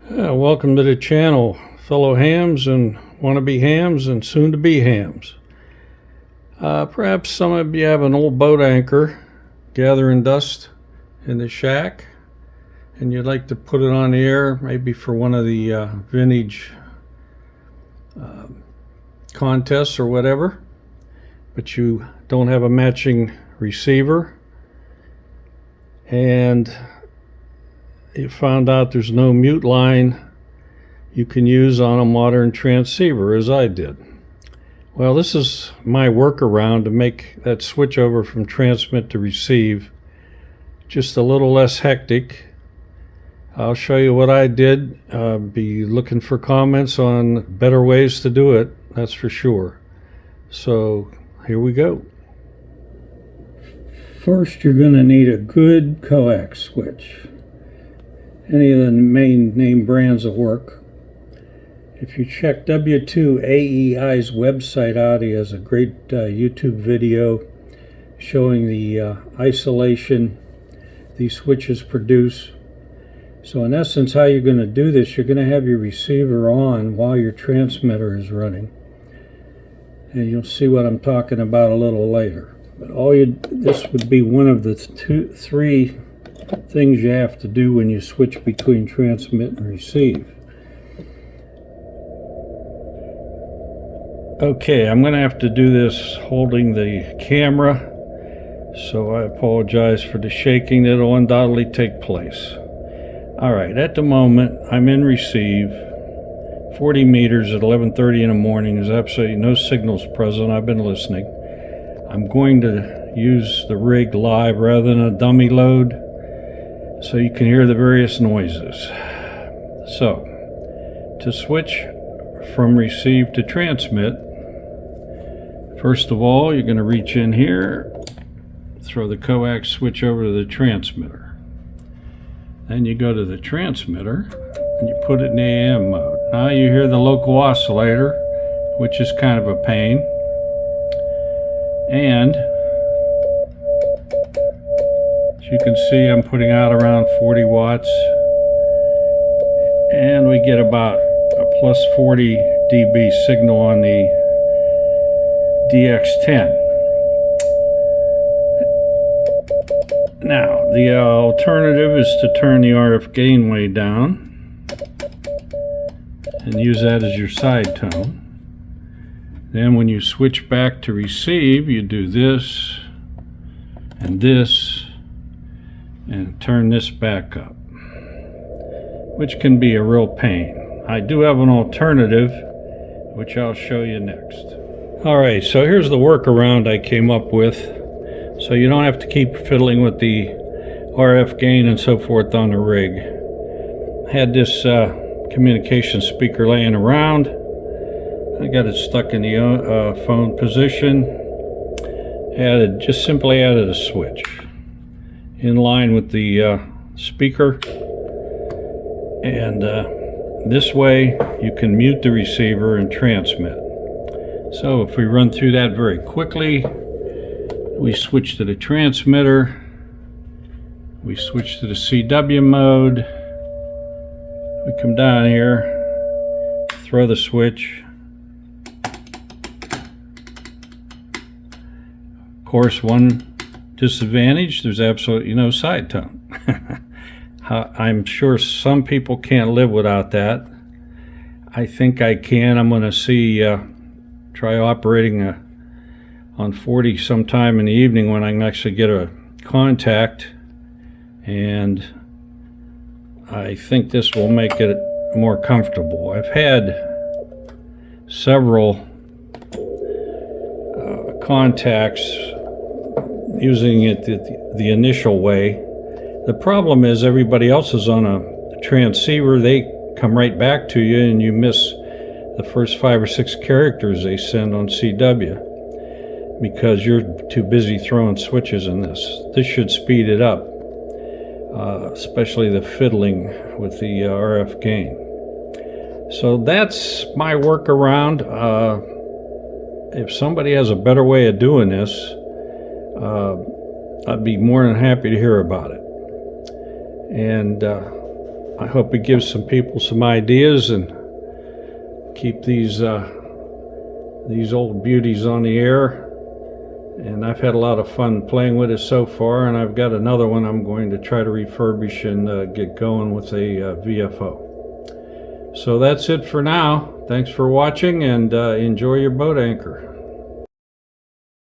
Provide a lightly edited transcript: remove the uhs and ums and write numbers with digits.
Welcome to the channel, fellow hams and wannabe hams and soon-to-be hams. Perhaps some of you have an old boat anchor gathering dust in the shack, and you'd like to put it on the air, maybe for one of the vintage contests or whatever, but you don't have a matching receiver, and you found out there's no mute line you can use on a modern transceiver, as I did. Well, this is my workaround to make that switch over from transmit to receive just a little less hectic. I'll show you what I did. Be looking for comments on better ways to do it, that's for sure. So here we go. First, you're going to need a good coax switch. Any of the main name brands will work. If you check W2AEI's website out, he has a great YouTube video showing the isolation these switches produce. So in essence, how you're going to do this, you're going to have your receiver on while your transmitter is running. And you'll see what I'm talking about a little later. But this would be one of the three things you have to do when you switch between transmit and receive. Okay, I'm going to have to do this holding the camera, so I apologize for the shaking that will undoubtedly take place. Alright, at the moment I'm in receive, 40 meters at 11:30 in the morning. There's absolutely no signals present. I've been listening. I'm going to use the rig live rather than a dummy load, so you can hear the various noises. So, to switch from receive to transmit, first of all, you're going to reach in here, throw the coax switch over to the transmitter. Then you go to the transmitter, and you put it in the AM mode. Now you hear the local oscillator, which is kind of a pain. And you can see I'm putting out around 40 watts, and we get about a plus 40 dB signal on the DX10. Now the alternative is to turn the RF gain way down and use that as your side tone. Then when you switch back to receive, you do this and this and turn this back up, which can be a real pain. I do have an alternative, which I'll show you next. Alright, so here's the workaround I came up with, so you don't have to keep fiddling with the RF gain and so forth on the rig. I had this communication speaker laying around. I got it stuck in the phone position. Just simply added a switch in line with the speaker, and this way you can mute the receiver and transmit. So if we run through that very quickly, we switch to the transmitter, we switch to the CW mode, we come down here, throw the switch. Of course, one disadvantage, there's absolutely no side tone. I'm sure some people can't live without that. I think I can. I'm going to see, try operating on 40 sometime in the evening when I can actually get a contact, and I think this will make it more comfortable. I've had several contacts using it the initial way. The problem is everybody else is on a transceiver. They come right back to you and you miss the first 5 or 6 characters they send on CW because you're too busy throwing switches in this. This should speed it up, especially the fiddling with the RF gain. So that's my workaround. If somebody has a better way of doing this, I'd be more than happy to hear about it. And I hope it gives some people some ideas and keep these old beauties on the air. And I've had a lot of fun playing with it so far, and I've got another one I'm going to try to refurbish and get going with a VFO. So that's it for now. Thanks for watching, and enjoy your boat anchor.